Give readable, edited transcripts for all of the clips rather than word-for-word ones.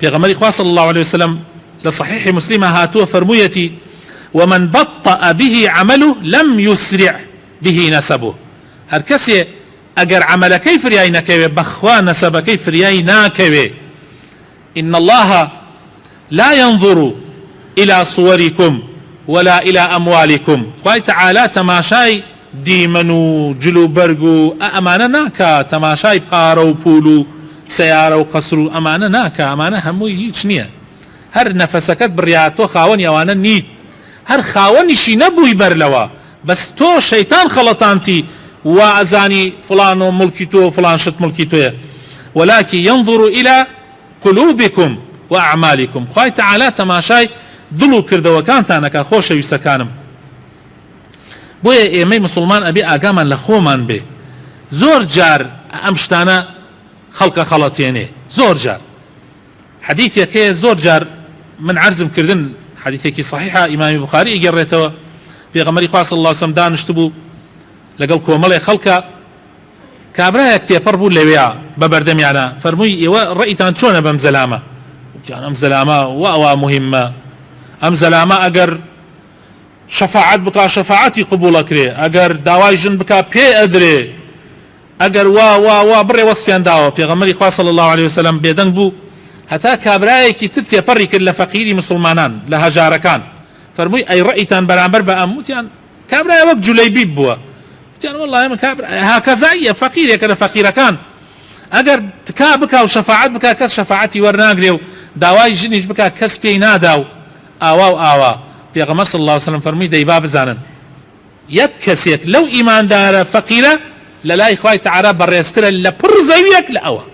پێغەمبەری خوا صلی الله عليه وسلم لصحيح مسلم هاتووە فەرموویەتی ومن بطأ به عمله لم يسرع به نسبه هەر کەسێ ئەگەر عملەکەی فریای نەکەوێ بەخوا نەسەبەکەی فریای ناکەوێ إن الله لا ينظر إلى صوركم ولا إلى أموالكم خوای تعالى تەماشای دیمەن و جلو بەرگ و ئەمانە ناکا تەماشای پارە و پول و سیارە و قەسر و ئەمانە ناکا ئەمانە هەمووی هیچ نییە هەر نەفەسەکەت بڕیاتۆ خاوەنی ئەوانە نیت هەر خاوەنیشی نەبووی بەرلەوە بەس تۆ شەیتان خەڵەتانتی و ئەزانی فڵان و مڵکی تۆ فڵان شت مڵکی تۆیە ولكن ينظر إلى قلوبكم وأعمالكم خوای تعالى تەماشای دڵ و کردەوەکانتانەکە خۆشەویستەکانم بۆیە ئێمەی مسلمان ئەبێ ئاگامان لە خۆمان بێ زۆر جار ئەم شتانە خەڵکە خەڵەتێنێ زۆر جار حەدیثێکەیە زۆر جار من عرزم کردن حەدیثێکی صحیحە ئیمامی بوخاری ئیگەڕێتەوە پێغەمبەری خوا صلی الله علیه وسلم دانیشت بوو لەگەڵ کۆمەڵێ خەڵکە کابرایەک تێپەڕ بوو لەوێیە بە بەردەمیانە فەرمووی ئێوە ڕێیتان چۆنە بەم زەلامە وتیان ئەم زەلامە وەوا مهمە ئەم زەلامە ئەگەر شەفاعەت بکا شەفاعەتی قبوڵەکرێ ئەگەر داوای ژن بکا پێ ئەدرێ ئەگەر وا بڕێ وەسفیان داوە پێغەمبەری خوا صلی الله عليه وسلم بێدەنگ بوو هەتا کابرایەکی تر تێپەڕی کرد لە فەقیری مسلمانان لە هەژارەکان فەرمووی ئەی ڕەئیتان بەرامبەر بە ئەم وتیان کابرایە وەک جولەیبیب بووە وتیان وەڵڵای ئەمە کابرا هاکەزاییە فەقیرێکە لە فەقیرەکان ئەگەر تکا بکا و شەفاعەت بکا کەس شەفاعەتی وەرناگرێ و داوای ژنیش بکا کەس پێی نادا و ئاوا و ئاوا پێغەمبەر صلی الله عليه وسلم فەرمووی دەی با بزانن یەک کەسێک لەو ئیماندارە فەقیرە لە لای خوای تعالی بەڕێزترە لە پڕ زەویەک لە ئەوە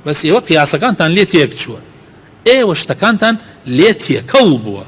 بەس ئێوە قیاسەکانتان لێ تێک چووە ئێوە شتەکانتان لێ تێکەڵ بووە